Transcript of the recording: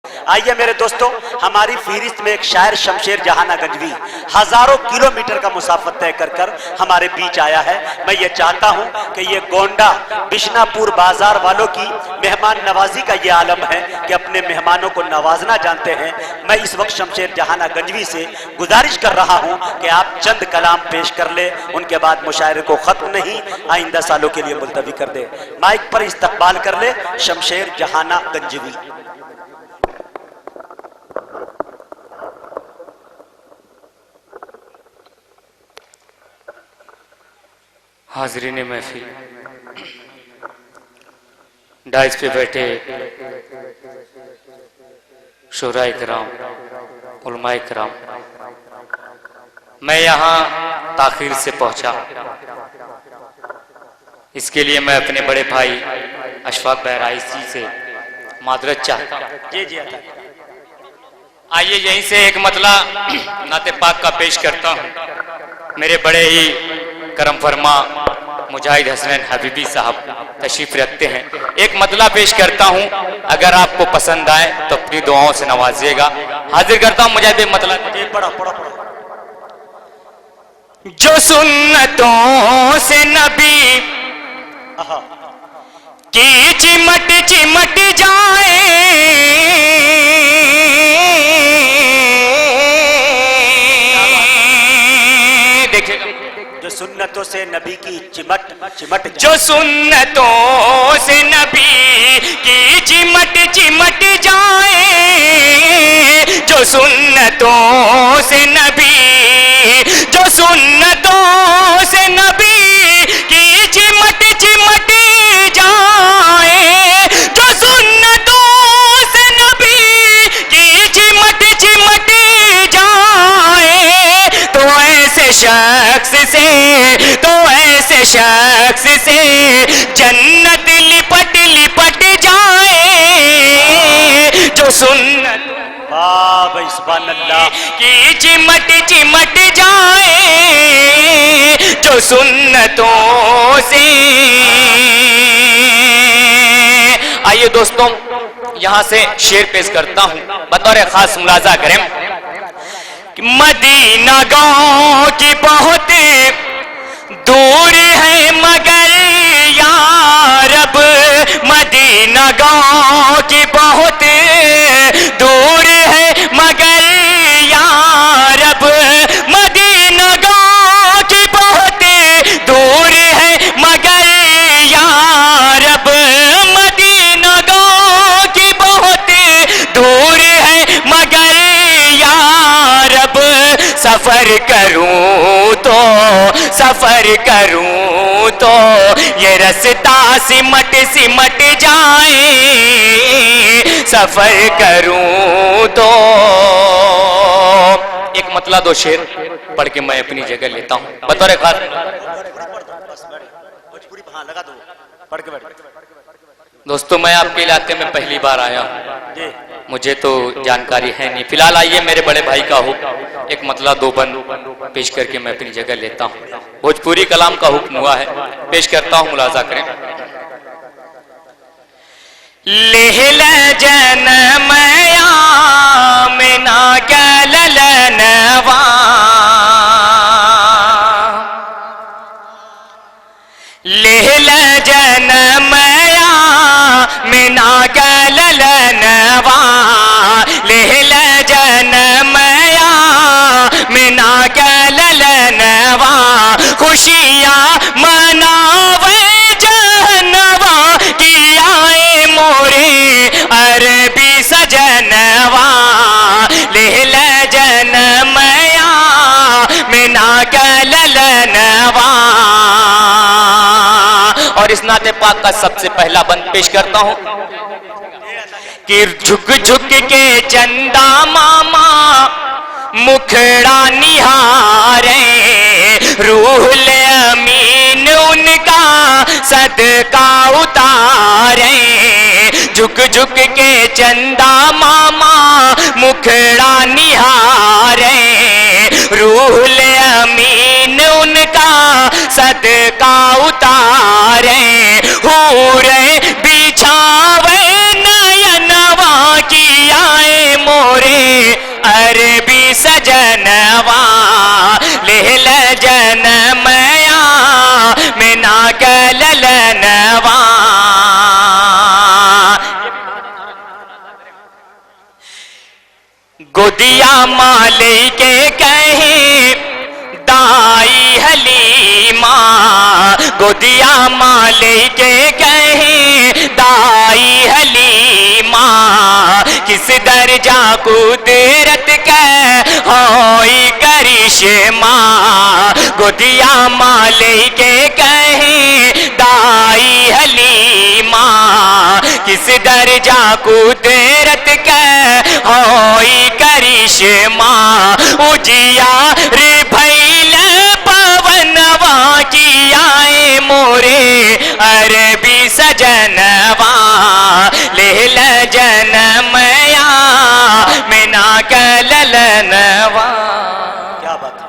आइए मेरे दोस्तों, हमारी फहरिस्त में एक शायर शमशेर जहाना गंजवी हजारों किलोमीटर का मुसाफत तय कर कर हमारे बीच आया है। मैं ये चाहता हूं कि ये गोंडा बिशनापुर बाजार वालों की मेहमान नवाजी का ये आलम है कि अपने मेहमानों को नवाजना जानते हैं। मैं इस वक्त शमशेर जहाना गंजवी से गुजारिश कर रहा हूं कि आप चंद कलाम पेश कर ले, उनके बाद मुशायरे को खत्म नहीं आइंदा सालों के लिए मुलतवी कर दे। माइक पर इस्तकबाल कर ले शमशेर जहाना गंजवी। हाज़रीन महफिल, डाइस पे बैठे शोराए किराम, उलमाए किराम, मैं यहाँ ताखीर से पहुँचा, इसके लिए मैं अपने बड़े भाई अशफाक बहराइसी से मादरत चाहता हूँ। जी आइए यहीं से एक मतला नाते पाक का पेश करता हूँ। मेरे बड़े ही करम फरमा मुजाहिद हसनैन हबीबी साहब तशरीफ रखते हैं। एक मतला पेश करता हूं, अगर आपको पसंद आए तो अपनी दुआओं से नवाजिएगा। हाजिर करता हूं मुजाहिद मतला। जो सुन्नतों से नबी की चिमट चिमट जाए, जो सुन्नतों से नबी की चिमट चिमट, जो सुन्नतों से नबी की चिमट चिमट जाए, जो सुन्नतों से नबी, जो सुन्नतों से नबी की चिमट चिमट जाए, जो सुन्नतों से नबी की चिमट चिमट जाए, तो ऐसे शख्स से, तो ऐसे शख्स से जन्नत लिपट लिपट जाए, जो सुन्नत की चिमट चिमट जाए, जो सुन्नतों से। आइए दोस्तों, यहां से शेर पेश करता हूं, बतौर खास मुलाजा करें। मदीना गांव की बहुत दूर है मगर यारब, मदीना गांव की बहुत दूर है मगर यारब, मदीना गांव की बहुत दूर है मगर यारब, मदीना गांव की बहुत दूर है मगर यारब, सफर करूं तो, सफर करूं तो ये रास्ता सिमट सिमट जाए, सफर करूं तो। एक मतला दो शेर पढ़ के मैं अपनी जगह लेता हूं बतौर खास। दोस्तों, मैं आपके इलाके में पहली बार आया हूं, मुझे तो जानकारी है नहीं। फिलहाल आइए मेरे बड़े भाई का हुक्म, एक मतला दो बंद पेश करके मैं अपनी जगह लेता हूँ। भोजपुरी कलाम का हुक्म हुआ है, पेश करता हूँ, मुलाजा करें। लेहल जनमया मिना कललनवा, लेहल जनमया मिना कललनवा, लेहल जनमया मिना कललनवा, खुशियाँ मनावे जहनवा, की आए मोरे अरबी सजनवा, लेहल जनमया मिना कललनवा। और इस नाते पाक का सबसे पहला बंद पेश करता हूं कि झुक झुक के चंदा मामा मुखड़ा निहारे, रूहुल अमीन उनका सदका उतारे, झुक झुक के चंदा मामा मुखड़ा निहारे, रूहुल अमीन उनका सदका उतारे, हूरे बिछावे नयनवा की आए सजनवा ले ले जनमया में ना कलनवा। गोदिया माले के कहीं दाई हलीमा, गोदिया माले के कहीं दाई हलीमा, किस दर्जा कुदरत के होई करिश्मा। गोदिया माले के कहीं दाई हलीमा, किस दर्जा कुदरत के होई करिश्मा। उजिया